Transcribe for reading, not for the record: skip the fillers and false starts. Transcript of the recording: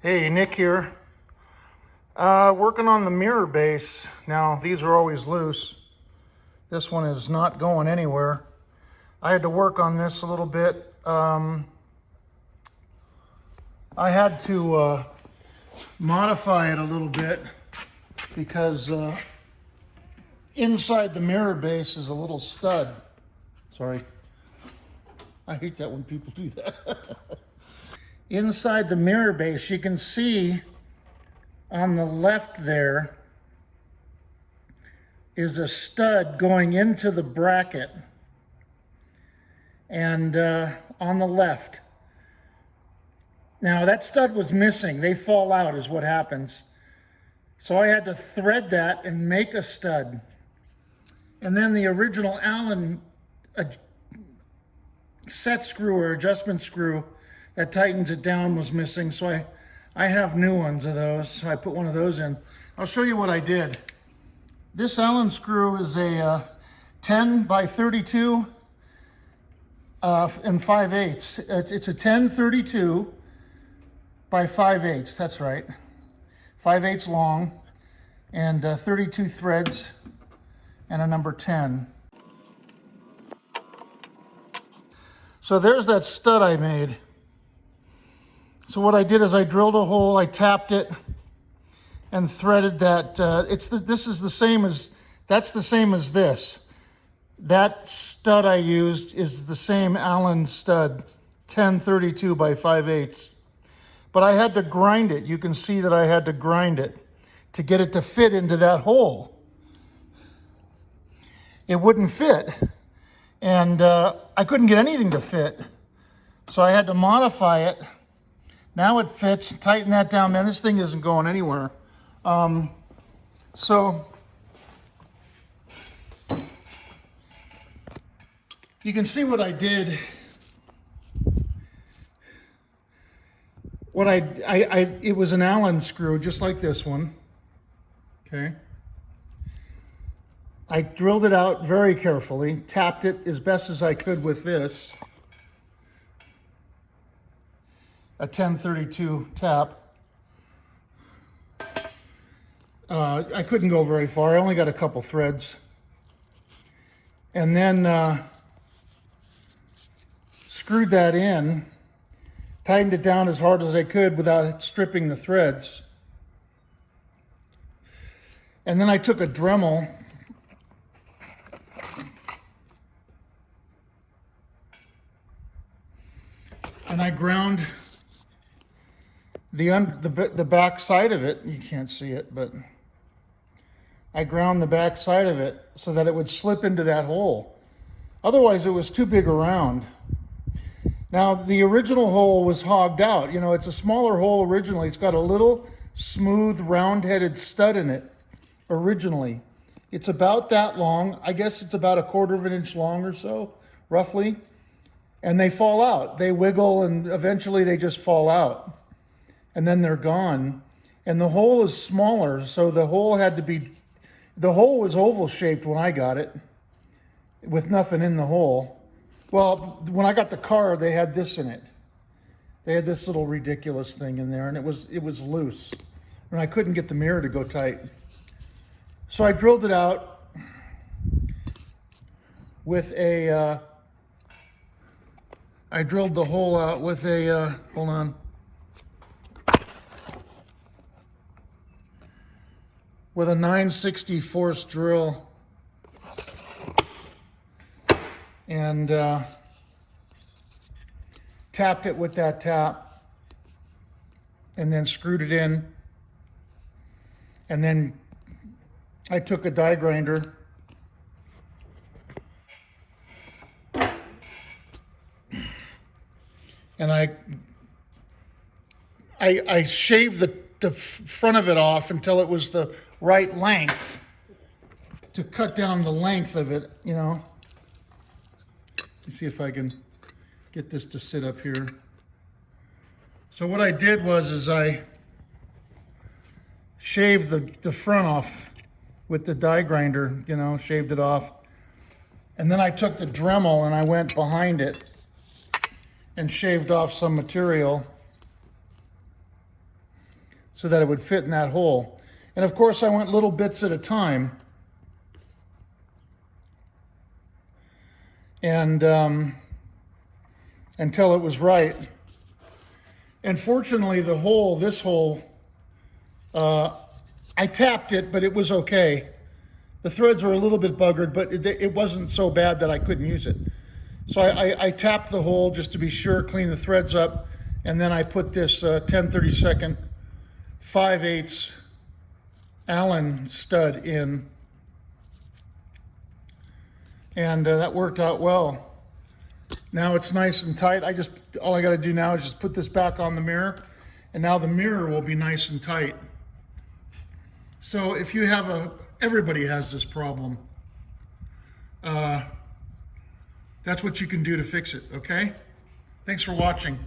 Hey, Nick here. Working on the mirror base. Now, these are always loose. This one is not going anywhere. I had to work on this a little bit. I had to modify it a little bit because inside the mirror base is a little stud. Sorry. I hate that when people do that. Inside the mirror base, you can see on the left there is a stud going into the bracket, and on the left. Now that stud was missing. They fall out is what happens. So I had to thread that and make a stud. And then the original Allen set screw or adjustment screw that tightens it down was missing, so I have new ones of those. So I put one of those in. I'll show you what I did. This Allen screw is a 10 by 32 and 5/8. It's a 10/32 by 5/8. That's right. 5/8 long and 32 threads and a number 10. So there's that stud I made. So what I did is I drilled a hole, I tapped it, and threaded that. This is the same as, that's the same as this. That stud I used is the same Allen stud, 10/32 by 5/8. But I had to grind it. You can see that I had to grind it to get it to fit into that hole. It wouldn't fit. And I couldn't get anything to fit. So I had to modify it. Now it fits. Tighten that down. Man, this thing isn't going anywhere. So you can see what I did. It was an Allen screw, just like this one. Okay. I drilled it out very carefully, tapped it as best as I could with this. A 10/32 tap. I couldn't go very far. I only got a couple threads. And then screwed that in, tightened it down as hard as I could without stripping the threads. And then I took a Dremel and I ground the back side of it. You can't see it, but I ground the back side of it so that it would slip into that hole. Otherwise, it was too big around. Now, the original hole was hogged out. You know, it's a smaller hole originally. It's got a little smooth, round-headed stud in it originally. It's about that long. I guess it's about 1/4 of an inch long or so, roughly. And they fall out. They wiggle, and eventually they just fall out. And then they're gone. And the hole is smaller, so the hole was oval shaped when I got it, with nothing in the hole. Well, when I got the car, they had this in it. They had this little ridiculous thing in there, and it was loose. And I couldn't get the mirror to go tight. So I drilled it out with I drilled the hole out with a, hold on. With a 960 force drill. And tapped it with that tap. And then screwed it in. And then I took a die grinder. And I shaved the front of it off until it was the right length to cut down the length of it, you know. Let me see if I can get this to sit up here. So what I did was I shaved the front off with the die grinder, you know, shaved it off. And then I took the Dremel and I went behind it and shaved off some material. so that it would fit in that hole. And of course I went little bits at a time. And until it was right. And fortunately the hole, this hole, I tapped it, but it was okay. The threads were a little bit buggered, but it wasn't so bad that I couldn't use it. So I tapped the hole just to be sure, clean the threads up, and then I put this 10/32 5/8 Allen stud in, and that worked out well. Now it's nice and tight. All I got to do now is just put this back on the mirror, and now the mirror will be nice and tight. So if you have everybody has this problem. That's what you can do to fix it, okay? Thanks for watching.